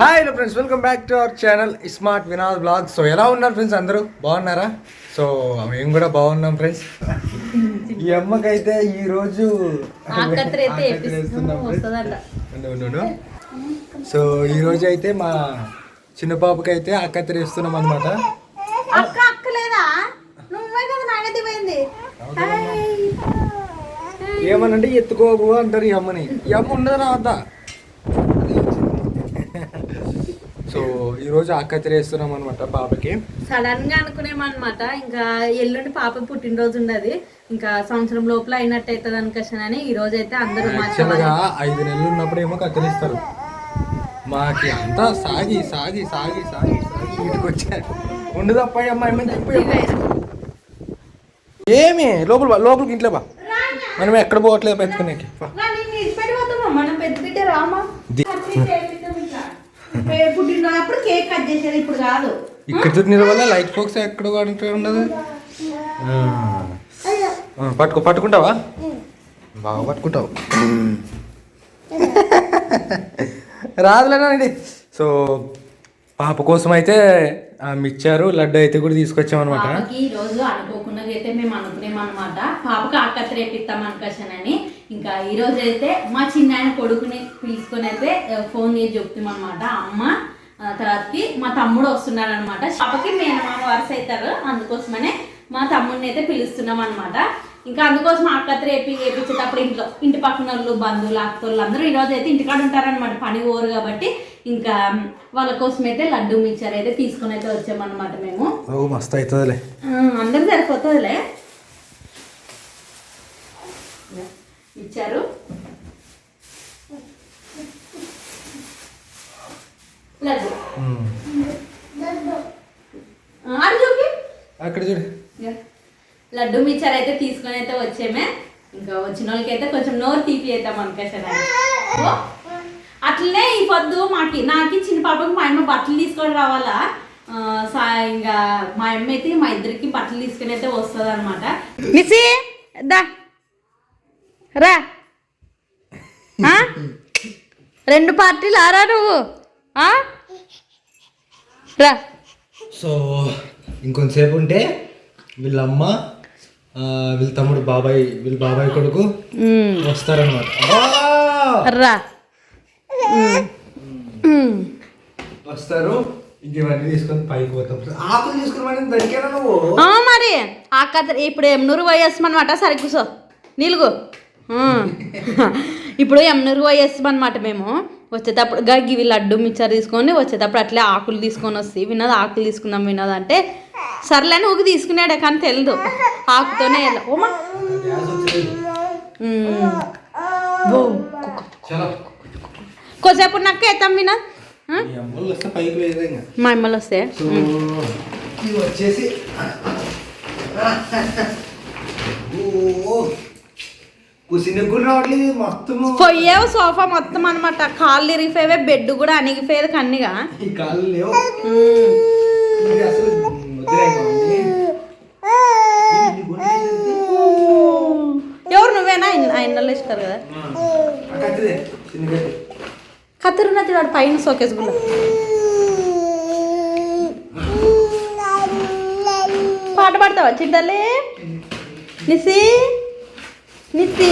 Hi hello friends, welcome back to our channel smart Vinod blog. So ఎలా ఉన్నారు friends? అందరూ బాగున్నారా? సో మేము కూడా బాగున్నాం ఫ్రెండ్స్. ఈ అమ్మకైతే ఈరోజు సో ఈరోజు అయితే మా చిన్న పాపకి అయితే అక్కత్రి వేస్తున్నాం అనమాట. ఏమనంటే ఎత్తుకోకు అంటారు ఈ అమ్మని. ఈ అమ్మ ఉండదు నా వద్ద. సో ఈరోజు అక్కత్రి వేస్తున్నాం అనమాట పాపకి. సడన్ గా అనుకునేమన్నమాట. ఇంకా ఎల్లుండి పాప పుట్టినరోజు ఉండదు, ఇంకా సంవత్సరం లోపల అయినట్టు అవుతుంది అనుకోసనని ఈ రోజు అయితే అందరూ 5 నెలలు ఉన్నప్పుడు ఏమో కత్తిరిస్తారు. మాకి అంతా సాగి సాగి సాగి సాగి సాగి ఇంటికి వచ్చారు. ఉండదు అప్పాయి అమ్మాయి ఏమని చెప్పి ఏమి లోపలికి ఇంట్లో బా. మనం ఎక్కడ పోవట్లేదు పెట్టుకునేకి. పుట్టినప్పుడు కేక్ కట్ చేసేది, ఇప్పుడు కాదు. ఇక్కడ చుట్టిన వల్ల లైట్ ఫోక్స్ ఎక్కడ ఉండదు. పట్టుకుంటావా? బాగా పట్టుకుంటావు. రాదులేనండి. సో పాప కోసం అయితే మిక్చరు లడ్డు అయితే కూడా తీసుకొచ్చాం అనమాట. ఈ రోజు అనుకోకుండా అయితే మేము అనుకునేమన్నమాట, పాపకి ఆకత్తి రేపిస్తాం అనుకోసానని. ఇంకా ఈ రోజు అయితే మా చిన్న ఆయన కొడుకుని పిలుచుకొని అయితే ఫోన్ చేసి చెప్తాం అనమాట. అమ్మ తర్వాతకి మా తమ్ముడు వస్తున్నాడు అనమాట. పాపకి మేనమామ వరుస అవుతారు, అందుకోసమనే మా తమ్ముడిని అయితే పిలుస్తున్నాం అనమాట. ఇంకా అందుకోసం ఆకత్తి వేపించేటప్పుడు ఇంటి పక్కన వాళ్ళు, బంధువులు, అక్కలు అందరూ ఈరోజు అయితే ఇంటికాడ ఉంటారనమాట, పని పోరు కాబట్టి. ఇంకా వాళ్ళ కోసం అయితే లడ్డు మిక్చర్ అయితే తీసుకొని అయితే వచ్చామన్నమాట మేము. మస్తు అవుతుందిలే, అందరూ సరిపోతుందిలే. ఇచ్చారు లడ్డు అక్కడ చూడు. లడ్డు మిక్చర్ అయితే తీసుకొని అయితే వచ్చామే. ఇంకా వచ్చిన వాళ్ళకి అయితే కొంచెం నోరు తీపి అవుతాం అనుకోసాను. అట్లనే ఈ పొద్దు నాకు చిన్న పాపకి మా అమ్మ బట్టలు తీసుకొని రావాలా. ఇంకా మా అమ్మ అయితే మా ఇద్దరికి బట్టలు తీసుకొని అయితే వస్తుంది అనమాట. మిస్సీ దా రా, 2 పార్టీలు ఆరా నువ్వు రా. సో ఇంకొంతసేపు ఉంటే వీళ్ళమ్మ వీళ్ళ తమ్ముడు వీళ్ళ బాబాయ్ కొడుకు వస్తారనమాట. రా వస్తారు. ఇంక ఇవన్నీ తీసుకొని పైకి పోతాం. ఆకులు తీసుకుని దరికేనా నువ్వు? మరి ఆకత్రి ఇప్పుడు ఎమ్నూరు పోయేస్తామన్నమాట. సరే కూర్చో, నిలుగు. ఇప్పుడు ఎమ్నూరు పోయేస్తామన్నమాట మేము. వచ్చేటప్పుడు గివి లడ్డు మిక్చర్ తీసుకొని వచ్చేటప్పుడు అట్లే ఆకులు తీసుకొని వస్తాయి. వినోద్ ఆకులు తీసుకుందాం వినోద్ అంటే సర్లేని ఊకి తీసుకున్నాడే, కానీ తెలియదు ఆకుతోనే ఓమా. కొద్దిసేపు నక్క వేస్తాం వినోద్. మా అమ్మలు వస్తే వచ్చేసి పొయ్యేవు సోఫా మొత్తం అనమాట. కాళ్ళు ఇరిగిపోయేవే, బెడ్ కూడా అణిగిపోయేది కన్నిగా. ఎవరు నువ్వేనా? ఆయనలో ఇస్తారు కదా. కత్తిరున్నది వాడు పైన సోకేస్ గుల్ల. పాట పాడతావా చిట్టలే? నిసి నిసి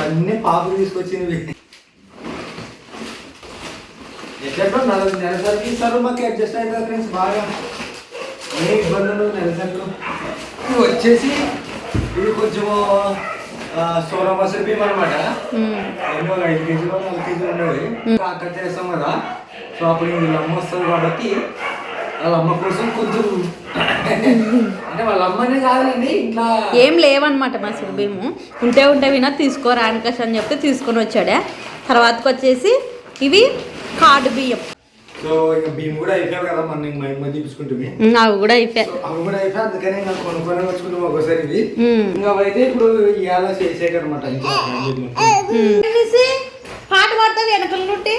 అన్నీ పాపలు తీసుకొచ్చినవి. ఎట్లా నెలసరికి ఇస్తారు మాకు, అడ్జస్ట్ అవుతుంది ఫ్రెండ్స్. బాగా ఏ ఇబ్బందులు నెలసరికి. ఇది వచ్చేసి ఇది కొంచెము సోనా మసూరి బియ్యం అనమాట. 5 కేజీలు 4 కేజీలు ఉండేవి. అక్కడ చేస్తాం కదా. సో అప్పుడు వీళ్ళ అమ్మ వస్తుంది కాబట్టి వాళ్ళ అమ్మ కోసం కొంచెం అంటే వాళ్ళ అమ్మనే కాదండి, ఇట్లా ఏం లేవన్నమాట మసూరి బియ్యము. ఉంటే వినా తీసుకోరా అనుకష్ అని చెప్తే తీసుకొని వచ్చాడే. తర్వాతకి వచ్చేసి ఇవి కార్డు బియ్యం. సో ఇంకా బియ్యం కూడా అయిపోయావు కదా, మన మా తీసుకుంటుంది. అవి కూడా అయిపోయాయి. అందుకని ఇంకా కొనుక్కొని వచ్చుకుంటాం ఒకసారి. ఇవి ఇంకా అవైతే ఇప్పుడు ఇవాళ చేసేయక అనమాట. పాట పాడతావు వెనకల నుండి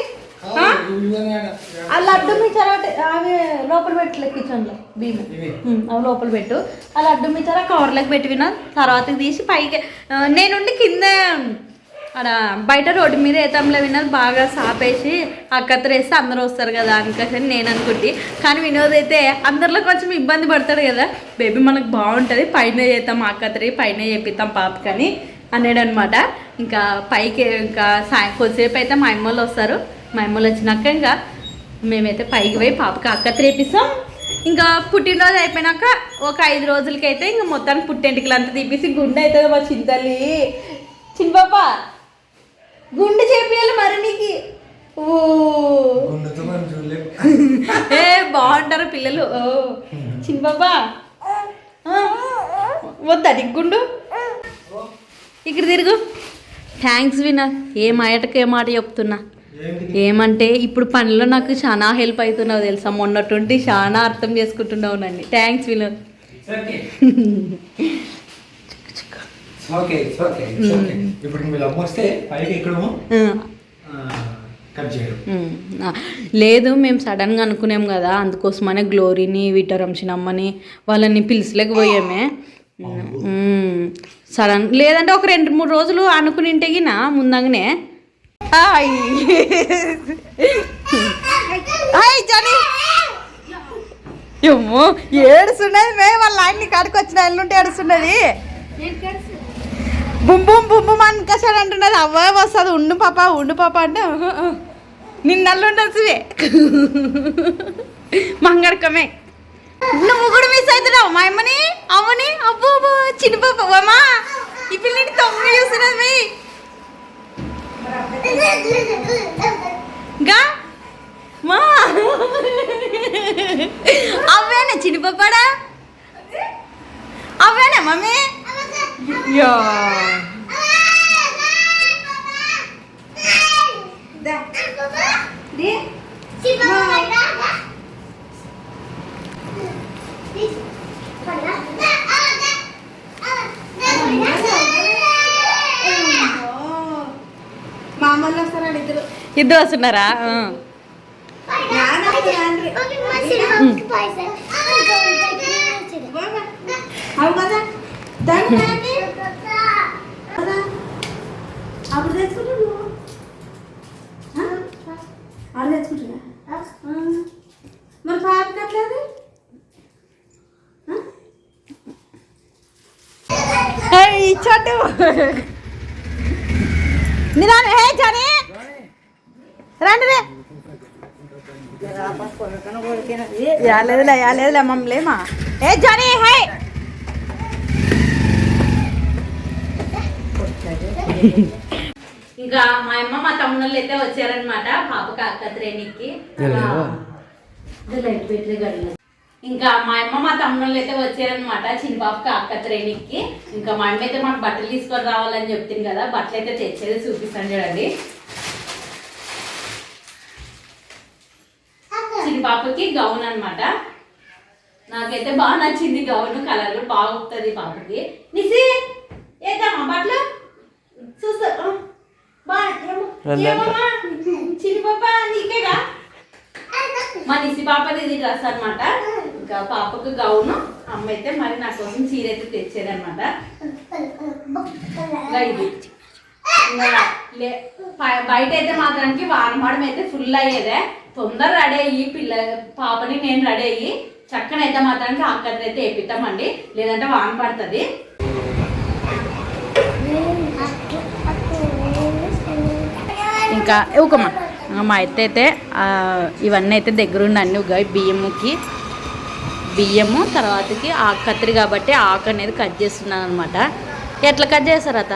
ఆ లడ్డు మిచర అవి లోపల పెట్టలే కిచెన్లో బియ్యం అవి లోపల పెట్టు ఆ లడ్డు మిచర కవర్లోకి పెట్టిన తర్వాత తీసి పైకి నేనుండి కింద అక్కడ బయట రోడ్డు మీద ఏతంలో వినోద్ బాగా సాపేసి అక్కత్రేస్తే అందరూ వస్తారు కదా అందుకని నేను అనుకుంటే కానీ వినోద్ అయితే అందరిలో కొంచెం ఇబ్బంది పడతాడు కదా బేబీ మనకు బాగుంటుంది పైన చేస్తాం అక్కత్రి పైన చేపిస్తాం పాపకని అన్నాడు అనమాట ఇంకా పైకి ఇంకా కొద్దిసేపు అయితే మా అమ్మలు వస్తారు మా అమ్మలు వచ్చినాక ఇంకా మేమైతే పైకి పోయి పాపకి అక్కత్రి వేపిస్తాం ఇంకా పుట్టినరోజు అయిపోయినాక ఒక 5 రోజులకైతే ఇంకా మొత్తానికి పుట్టెంటికలు అంతా తీపిసి గుండె అవుతుంది మా చింతల్లి చిన్న పాప గుండె చేపియాలి మరి నీకు ఏ బాగుంటారు పిల్లలు చిన్న బాబా వద్దా నీకు గుండు ఇక్కడ తిరుగు థ్యాంక్స్ వినా ఏ మాటకి ఏ మాట చెప్తున్నా ఏమంటే ఇప్పుడు పనిలో నాకు చాలా హెల్ప్ అవుతున్నావు తెలుసా మొన్నటువంటి చాలా అర్థం చేసుకుంటున్నావు నన్ను థ్యాంక్స్ వినోద్ ఓకే ఇప్పుడు మీరు వస్తే పైకి ఎక్కడము కట్ చేయడం లేదు మేము సడన్గా అనుకున్నాం కదా అందుకోసమనే గ్లోరీని విటరంశనమ్మని వాళ్ళని పిలిచలేకపోయామే సడన్ లేదంటే ఒక 2-3 రోజులు అనుకుని ఇంటగిన ముందంగానే ఏమో ఏడుస్తున్నది మే వాళ్ళ ఆయన్ని కాడికి వచ్చిన ఎల్లుంటే ఏడుస్తున్నది బుమ్ బుమ్ బుమ్ బుమ్ అని కసాడు అంటున్నది అవ్వే వస్తుంది ఉండు పాప అంటే నిన్నల్లు ఉండొచ్చువే మంగడకమే నువ్వు కూడా మిస్ అవుతున్నావు మా అమ్మని అవ్వని అబ్బో అబ్బో చిన్న పాప అమ్మా ఈ పిల్లని తొమ్మిది చూస్తున్నది గా మా అవ్వేనా చిన్న పాపాడా అవ్వేనా మమ్మీ యా మామూలు వస్తారా ఇద్దరు వస్తున్నారా అవు కదా అప్పుడు తెచ్చుకుంటా అప్పుడు తెచ్చుకుంటున్నా మరి పాప కట్టలేదు ఇచ్చోటు నిదానం హే జానీ రండి రే యాలేదులే మమ్మలేమా ఏ జానీ హే ఇంకా మా అమ్మ మా తమ్ముళ్ళు అయితే వచ్చారనమాట పాపకి అక్కత్రేనికి ఇంకా మా అమ్మ మా తమ్ముళ్ళు అయితే వచ్చారనమాట చిన్న పాపకి అక్కత్రేనికి ఇంకా మా అమ్మ అయితే మాకు బట్టలు తీసుకొని రావాలని చెప్తుంది కదా బట్టలు అయితే తెచ్చేది చూపిస్తాను చూడండి చిన్న పాపకి గౌన్ అనమాట నాకైతే బాగా నచ్చింది గౌన్ కలర్ కూడా బాగుంటుంది పాపకి నిసి ఏదమ్మా బట్టలు చూస్తా చిన్న పాప నీకేగా మా నిసి పాపది ఇది డ్రెస్ అనమాట ఇంకా పాపకు గౌను అమ్మ అయితే మరి నా కోసం చీర అయితే తెచ్చేదనమాట బయట అయితే మాత్రానికి వానమాడం అయితే ఫుల్ అయ్యేదే తొందర రెడీ అయ్యి పాపని నేను రెడీ అయ్యి చక్కనైతే మాత్రానికి అక్కడికి అయితే వేపిస్తామండి లేదంటే వాన పడుతుంది ఇంకా ఊకమ్మా మా అయితే ఇవన్నీ అయితే దగ్గరుండి అన్నీ ఉగాయి బియ్యము తర్వాతకి ఆకు కత్తిరి కాబట్టి ఆకు అనేది కట్ చేస్తున్నాను అనమాట ఎట్లా కట్ చేస్తారు అత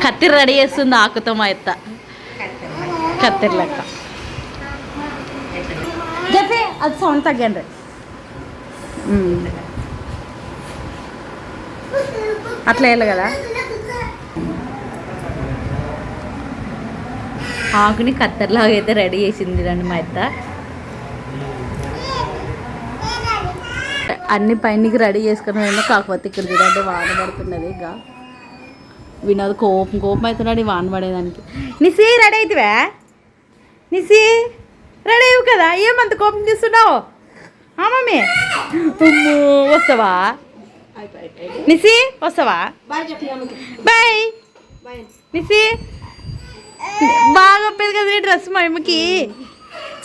కత్తిరి రెడీ చేస్తుంది ఆకుతో మా ఎత్త కత్తిరి లెక్క చెప్పే అది సౌండ్ తగ్గండి అట్లా వేయాలి కదా ఆకుని కత్తెరలాగా అయితే రెడీ చేసింది రండి మా అత్త అన్ని పైనకి రెడీ చేసుకుని కాకపోతే ఇక్కడ చూడండి వాన పడుతున్నది ఇక వినోద్ కోపం అవుతున్నాడు వాన పడేదానికి. నిసి రెడీ అవుతావా? నిసి రెడీ అయ్యవు కదా, ఏమంత కోపం చేస్తున్నావు? మమ్మీ వస్తావా? నిసి వస్తావా? బాయ్ నిసి. బాగా ఒప్పేది కదా నీ డ్రెస్ మా అమ్మకి.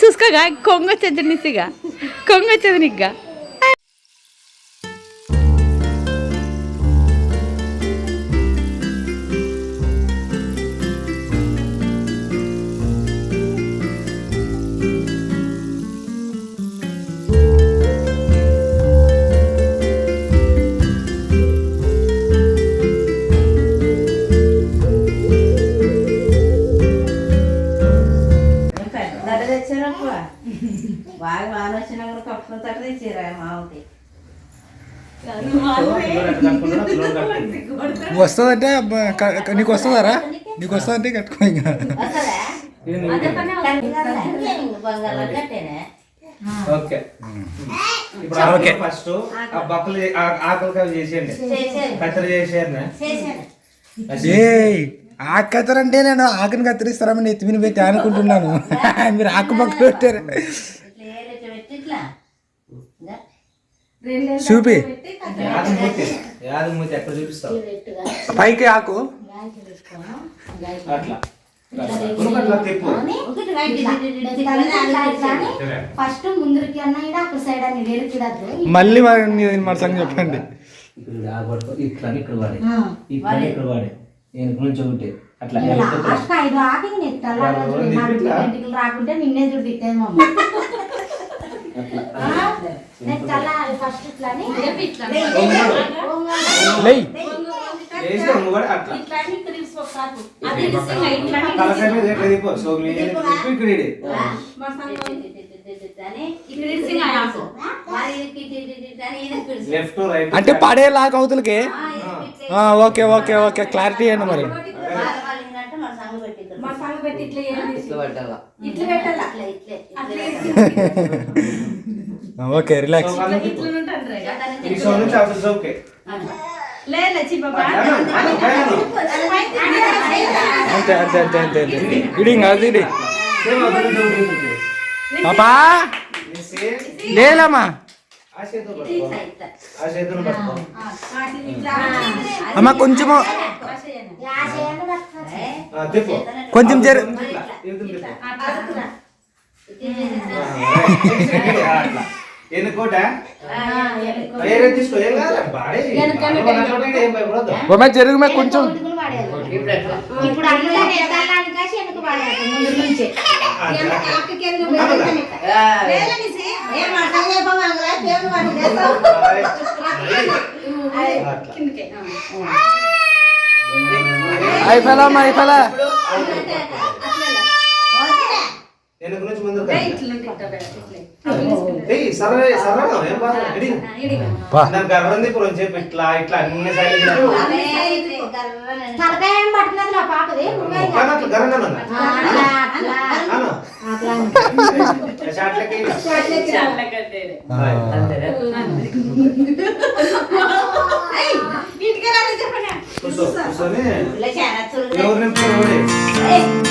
చూసుకోగా కొంగ వచ్చేది నిసిగా, కొంగ వచ్చేది నీకుగా. బాగా వాన వచ్చినా కూడా కప్పుకుని తట్టు తెచ్చారా మామకి. వస్తుందంటే నీకు వస్తుందారా? నీకు వస్తుందంటే కట్టుకో ఇంకా. ఓకే ఓకే ఫస్ట్ ఆ బక్కలు ఆకలికాయ చేసేయండి, కత్తెర చేసేయండి. ఆకు కత్తరంటే నేను ఆకుని కత్తిరిస్తారని ఎత్తిమిని పెట్టి అనుకుంటున్నాను. మీరు ఆకు పక్క పెట్టారు. చూపి యాదమూతి ఎక్కడ చూపిస్తావు? పైకి ఆకు అట్లా ఫస్ట్ ముందుకి అన్న అక్కడ సైడ్ అని వెలుకిడద్దు. మళ్ళీ మన సంగతి చెప్పండి. ఇట్లా ఇక్కడ వాడే, ఇట్లా ఇక్కడ వాడే, నుంచి ఒకటి అట్లా ఐదు ఆకి రాకుంటే నిన్నే చూపిస్తాయి మమ్మ. ఫస్ట్ ఇట్లాని అంటే పడేలాగా అవతలకి. ఓకే ఓకే ఓకే క్లారిటీ అండి. మరి ఓకే రిలాక్స్. అంతే అంతే అంతే అంతే అంతే ఇడింగ్ అది ఇది పాపా లేదమ్మా. అమ్మ కొంచెము కొంచెం జరు ఎన్నుకోట వేరే తీసుకో. ఏం కాదు బొమ్మ జరుగు మే కొంచెం. ఇప్పుడు అయిపోయాలా అమ్మా అయిపోయాలా. వెనక నుంచి ముందు గర్వంది ఇప్పుడు చెప్పి ఇట్లా ఇట్లా అన్ని సైడ్ కూర్చొని ఎవరిని